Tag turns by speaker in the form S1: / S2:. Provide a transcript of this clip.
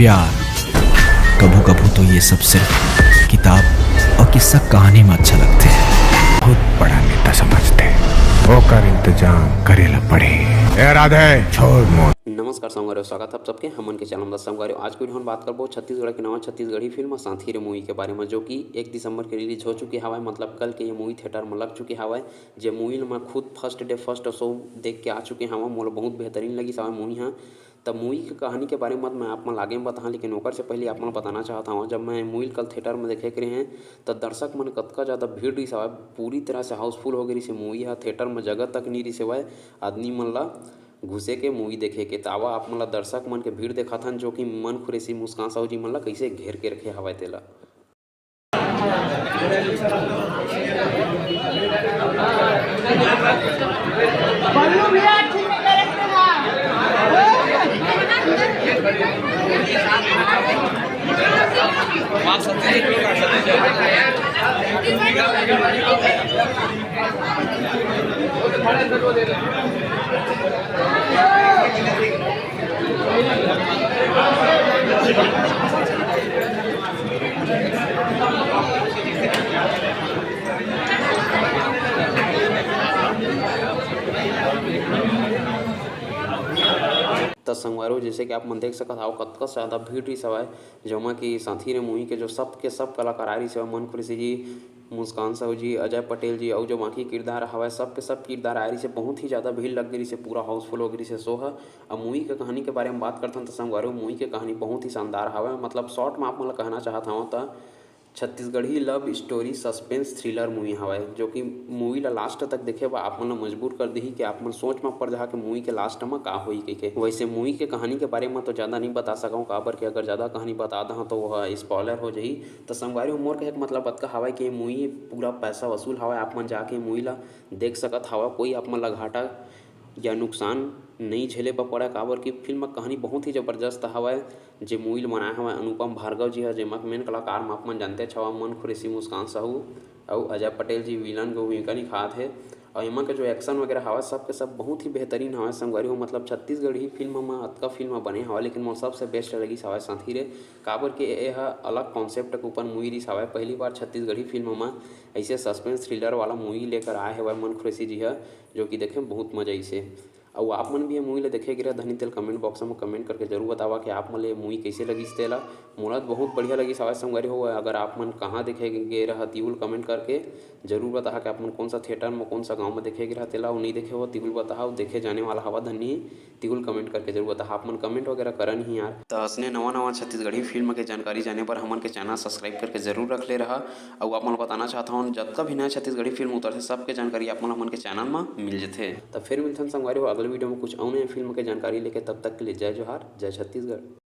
S1: प्यार। कभू कभू तो ये सब सिर्फ किताब और किस्सा कहानी में अच्छा लगते हैं।
S2: बहुत बड़ा नेता समझते होकर इंतजाम करेला पड़े। ए राधे छोड़ मोर।
S3: नमस्कार संगवारी, स्वागत है आप सबके हमन के चैनल में। संगवारी आज की वीडियो में बात करबो छत्तीसगढ़ के नवा छत्तीसगढ़ी फिल्म साथी रे मूवी के बारे में, जो कि 1 दिसंबर के रिलीज हो चुकी हवाए। मतलब कल के ये मूवी थिएटर में लग चुकी हवाए। जे मूवी में खुद फर्स्ट शो देख के आ चुके हवा। मोला बहुत बेहतरीन लगी हवा मूवी। हाँ, तब मूवी की कहानी के बारे में मैं आप मन आगे में बता, लेकिन ओकर से पहले आप मन बताना चाहता हूँ, जब मैं मूवी कल थिएटर में देखे के रहे हैं तो दर्शक मन कतका ज़्यादा भीड़ रही हवा। पूरी तरह से हाउसफुल हो गई से मूवी। है थिएटर में जगह तक नहीं रही से आदमी मन ला घुसे के मूवी देखे के। तावा आप मन ला दर्शक मन के भीड़ देखा था, जो कि मन खुरेसी मुस्कान साहू जी मन ला कैसे घेर के रखे हवा तेला। तो संगवारो जैसे कि आप मन देख सकत हो कतका ज़्यादा भीड़ रही सवाए, जमा कि साथी रे मूवी के जो सब के सब कलाकार आ रही से मन खुशी जी, मुस्कान साहू जी, अजय पटेल जी और जो बाकी किरदार हवा सब के सब किरदार आ रही से बहुत ही ज़्यादा भीड़ लग गई से, पूरा हाउसफुल हो गई से शो है। अब मूवी के कहानी के बारे में बात करते हैं तो संगवारो मूवी के कहानी बहुत ही शानदार हवा। मतलब शॉर्ट में आप मन कहना चाहता हूँ तो Chhattisgarhi love story suspense thriller movie हवा, जो कि मूवी ला लास्ट तक देखे बा आप मन मजबूर कर दी कि आप मन सोच में पड़ जा कि मूवी के लास्ट में का होई के। वैसे मूवी के कहानी के बारे में तो ज़्यादा नहीं बता सकूँ, काबर कि अगर ज़्यादा कहानी बता दा तो वह स्पॉइलर हो जाही। तो संगवारी मोर के मतलब बतका हवा कि मूवी पूरा पैसा वसूल हवा। आप मन जाके मूवी ला देख सकत हवा, कोई आप मन ला घाटा या नुकसान नहीं झेले पर पड़ा। काबर की फिल्म कहानी बहुत ही ज़बरदस्त हवा। जे मूवी बनाए हुआ अनुपम भार्गव जी है, जेमा मेन कलाकार में आप मन जानते छवा मन खुरेसी, मुस्कान साहू और अजय पटेल जी विलन को भूमिका निभात है। और एमा के जो एक्शन वगैरह हवा सब के सब बहुत ही बेहतरीन हवा संगवारी हो। मतलब छत्तीसगढ़ी फिल्म में अतका फिल्म बने हवा, लेकिन मोर सबसे बेस्ट लगी हवा साथी रे। काबर के यह अलग कॉन्सेप्ट के ऊपर मूवी रही हवा। पहली बार छत्तीसगढ़ी फिल्म में ऐसे सस्पेंस थ्रिलर वाला मूवी लेकर आए हुए मन खुरेसी जी है, जो कि देखे बहुत मजा ऐसे। और आप मन भी ये मूवी ला देखे गिरा धनी तेल कमेंट बॉक्स में कमेंट करके जरूर बतावा कि आप मन ले मूवी कैसे लगी तेला। मोला बहुत बढ़िया लगी सवाल संगवारी हो। अगर आप मन कहाँ देखे गे रहा तिहुल कमेंट करके जरूर बता कि आप मन कौन सा थिएटर में कौन सा गांव में देखे गिरा तेला। नहीं देखे हो तिहुल बताओ, देखे जाने वाला हवा धनी तिहुल कमेंट करके जरूर बता। आप मन कमेंट वगैरह करन ही यार। तो असने नवा छत्तीसगढ़ी फिल्म के जानकारी जाने पर हमन के चैनल सब्सक्राइब करके जरूर रख ले रहा। और आप मन बताना चाहता हूँ जब का भी नया छत्तीसगढ़ी फिल्म उतरते सबके जानकारी आप मन के चैनल में मिल जाते। तो फिर मिलते हैं संगवारी हो अगले वीडियो में कुछ और नए फिल्म के जानकारी लेके। तब तक के लिए जय जोहार, जय छत्तीसगढ़।